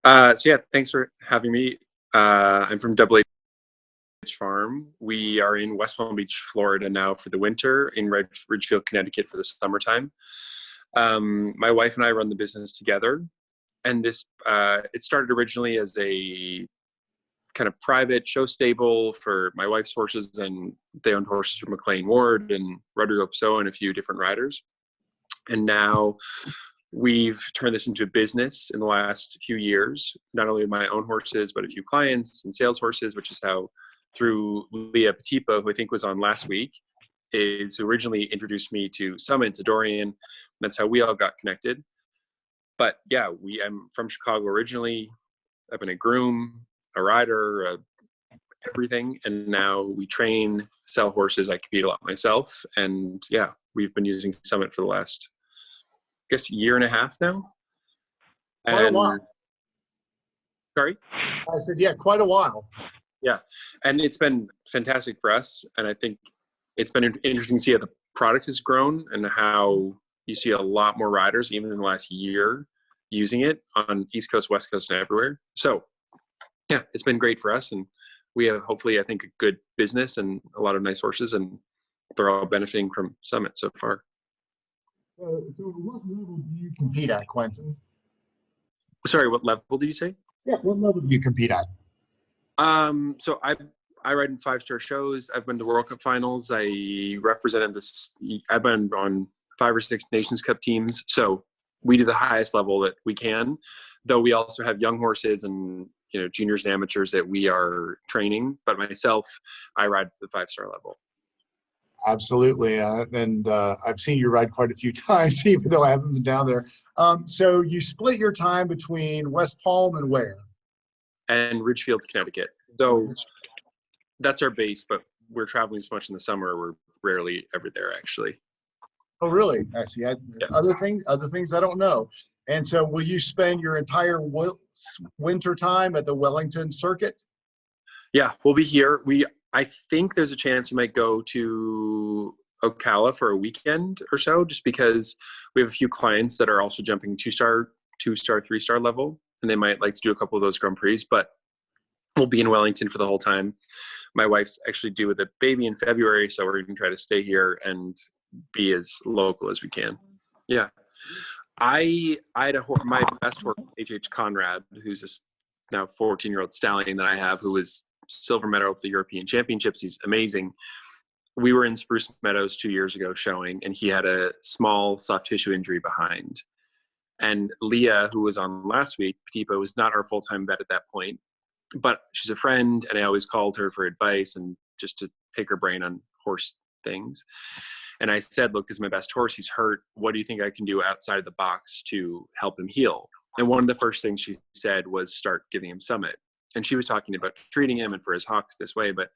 So yeah, thanks for having me. I'm from Double H Farm. We are in West Palm Beach, Florida now for the winter, in Ridgefield, Connecticut for the summertime. My wife and I run the business together, and this it started originally as a kind of private show stable for my wife's horses, and they owned horses from McLean Ward and Rodrigo Pessoa and a few different riders. And now we've turned this into a business in the last few years, not only my own horses, but a few clients and sales horses, which is how through Leah Petipa, who I think was on last week, is who originally introduced me to Summit, to Dorian. That's how we all got connected. But yeah, I'm from Chicago originally. I've been a groom, a rider, everything. And now we train, sell horses. I compete a lot myself. And yeah, we've been using Summit for the last, I guess, year and a half now. Quite a while. Sorry? I said, yeah, quite a while. Yeah. And it's been fantastic for us. And I think it's been interesting to see how the product has grown and how you see a lot more riders, even in the last year, using it on East Coast, West Coast, and everywhere. So yeah, it's been great for us. And we have, hopefully, I think, a good business and a lot of nice horses, and they're all benefiting from Summit so far. So what level do you compete at, Quentin? Sorry, what level did you say? Yeah, what level do you compete at? So I ride in 5-star shows. I've been to World Cup finals. I represented this. I've been on 5 or 6 Nations Cup teams. So we do the highest level that we can, though we also have young horses and juniors and amateurs that we are training. But myself, I ride the 5-star level. Absolutely, and I've seen you ride quite a few times, even though I haven't been down there. So you split your time between West Palm and where? And Ridgefield, Connecticut. Though that's our base, but we're traveling so much in the summer, we're rarely ever there, actually. Oh, really? I see. Yeah. Other things I don't know. And so will you spend your entire winter time at the Wellington circuit? Yeah, we'll be here. I think there's a chance we might go to Ocala for a weekend or so, just because we have a few clients that are also jumping 2-star, 3-star level, and they might like to do a couple of those Grand Prix, but we'll be in Wellington for the whole time. My wife's actually due with a baby in February, so we're going to try to stay here and be as local as we can. Yeah. I had my best horse, H.H. Conrad, who's this now 14-year-old stallion that I have, who was silver medal at the European Championships. He's amazing. We were in Spruce Meadows 2 years ago showing, and he had a small soft tissue injury behind. And Leah, who was on last week, Petipa, was not our full-time vet at that point, but she's a friend, and I always called her for advice and just to pick her brain on horse things. And I said, look, this is my best horse. He's hurt. What do you think I can do outside of the box to help him heal? And one of the first things she said was start giving him Summit. And she was talking about treating him and for his hocks this way, but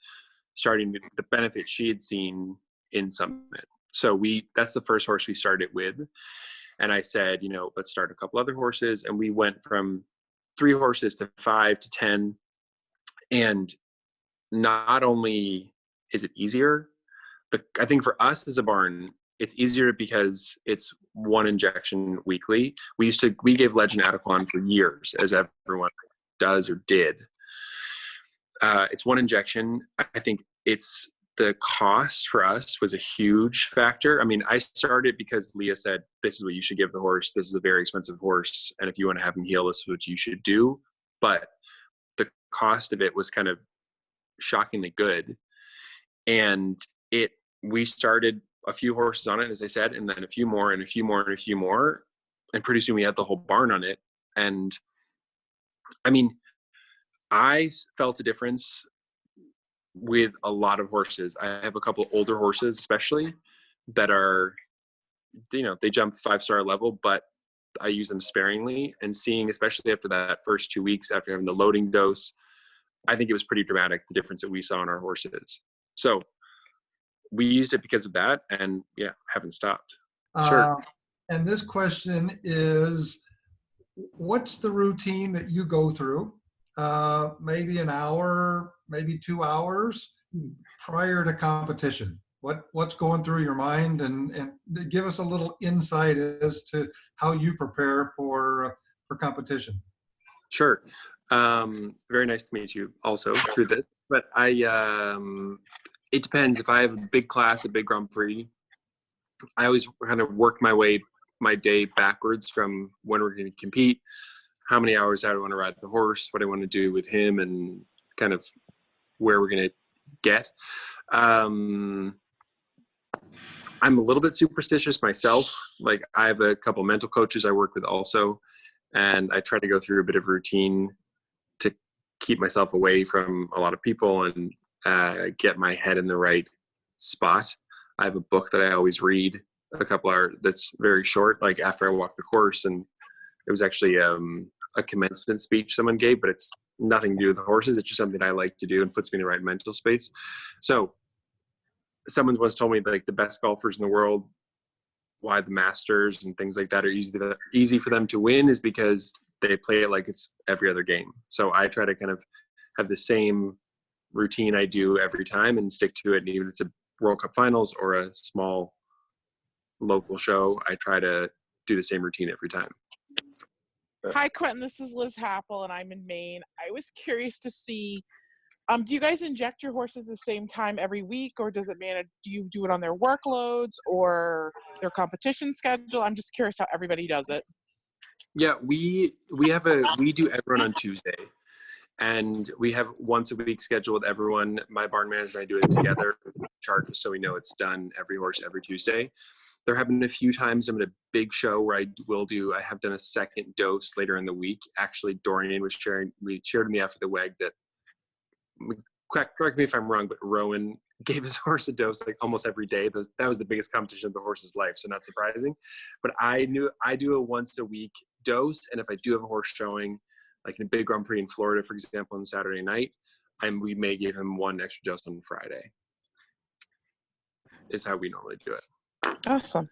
starting the benefit she had seen in Summit. So that's the first horse we started with. And I said, let's start a couple other horses. And we went from 3 horses to 5 to 10. And not only is it easier, but I think for us as a barn, it's easier because it's 1 injection weekly. We gave Legend Adequan for years, as everyone does or did. It's 1 injection. I think it's the cost for us was a huge factor. I mean, I started because Leah said, this is what you should give the horse. This is a very expensive horse. And if you want to have him heal, this is what you should do. But the cost of it was kind of shockingly good. And we started a few horses on it, as I said, and then a few more and a few more and a few more. And pretty soon we had the whole barn on it. And I mean, I felt a difference with a lot of horses. I have a couple of older horses, especially, that are, they jump 5-star level, but I use them sparingly. And seeing, especially after that first 2 weeks after having the loading dose, I think it was pretty dramatic, the difference that we saw in our horses. So we used it because of that, and yeah, haven't stopped. Sure. And this question is, what's the routine that you go through? Maybe an hour, maybe 2 hours prior to competition. What's going through your mind, and give us a little insight as to how you prepare for competition. Sure. Very nice to meet you also through this. But it depends. If I have a big class, a big Grand Prix, I always kind of work my day backwards from when we're going to compete, how many hours I want to ride the horse, what I want to do with him, and kind of where we're going to get. I'm a little bit superstitious myself. Like, I have a couple mental coaches I work with also, and I try to go through a bit of routine to keep myself away from a lot of people and get my head in the right spot. I have a book that I always read a couple hours that's very short, like after I walk the course, and it was actually a commencement speech someone gave, but it's nothing to do with the horses. It's just something I like to do and puts me in the right mental space. So someone once told me, like, the best golfers in the world, why the Masters and things like that are easy for them to win is because they play it like it's every other game. So I try to kind of have the same routine I do every time and stick to it. And even if it's a World Cup finals or a small local show, I try to do the same routine every time. Hi, Quentin. This is Liz Happel, and I'm in Maine. I was curious to see, do you guys inject your horses the same time every week, or does it matter? Do you do it on their workloads or their competition schedule? I'm just curious how everybody does it. Yeah, we do everyone on Tuesday, and we have once a week scheduled everyone. My barn manager and I do it together, chart, so we know it's done every horse every Tuesday. There have been a few times I'm at a big show where I have done a second dose later in the week. Actually, Dorian was shared with me after the WEG that, correct me if I'm wrong, but Rowan gave his horse a dose like almost every day. That was the biggest competition of the horse's life, so not surprising. But I do a once a week dose, and if I do have a horse showing, like in a big Grand Prix in Florida, for example, on Saturday night, we may give him one extra dose on Friday. Is how we normally do it. Awesome.